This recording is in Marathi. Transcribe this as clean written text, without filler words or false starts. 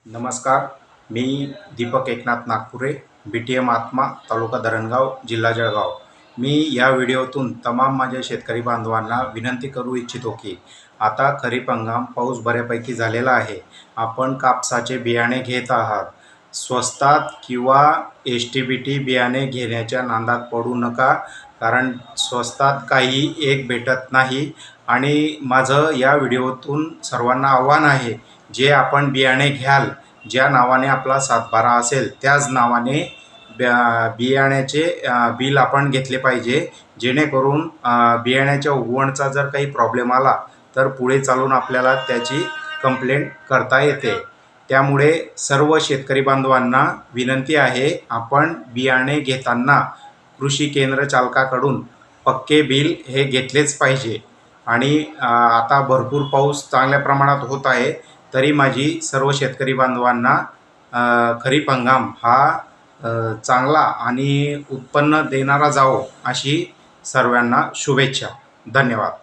नमस्कार. मी दीपक एकनाथ नागपुरे, BTM आत्मा, तालुका धरणगाव, जिल्हा जळगाव. मी या व्हिडिओतून तमाम माझ्या शेतकरी बांधवांना विनंती करू इच्छितो की आता खरीप हंगाम पाऊस बऱ्यापैकी झालेला आहे. आपण कापसाचे बियाणे घेत आहात. स्वस्तात किंवा STBT बियाणे घेण्याच्या नादात पडू नका, कारण स्वस्तात काही एक भेटत नाही. आणि माझं या व्हिडिओतून सर्वांना आव्हान आहे, जे आपण बियाणे घ्याल, ज्या नावाने आपला सातबारा असेल त्याच नावाने बियाण्याचे बिल आपण घेतले पाहिजे, जेणेकरून बियाण्याच्या उगवणचा जर काही प्रॉब्लेम आला तर पुढे चालून आपल्याला त्याची कंप्लेंट करता येते. त्यामुळे सर्व शेतकरी बांधवांना विनंती आहे, आपण बियाणे घेताना कृषी केंद्र चालकाकडून पक्के बिल हे घेतलेच पाहिजे. आणि आता भरपूर पाऊस चांगल्या प्रमाणात होत आहे, तरी माझी सर्व शेतकरी बांधवांना खरीप हंगाम हा चांगला आणि उत्पन्न देणारा जावो अशी सर्वांना शुभेच्छा. धन्यवाद.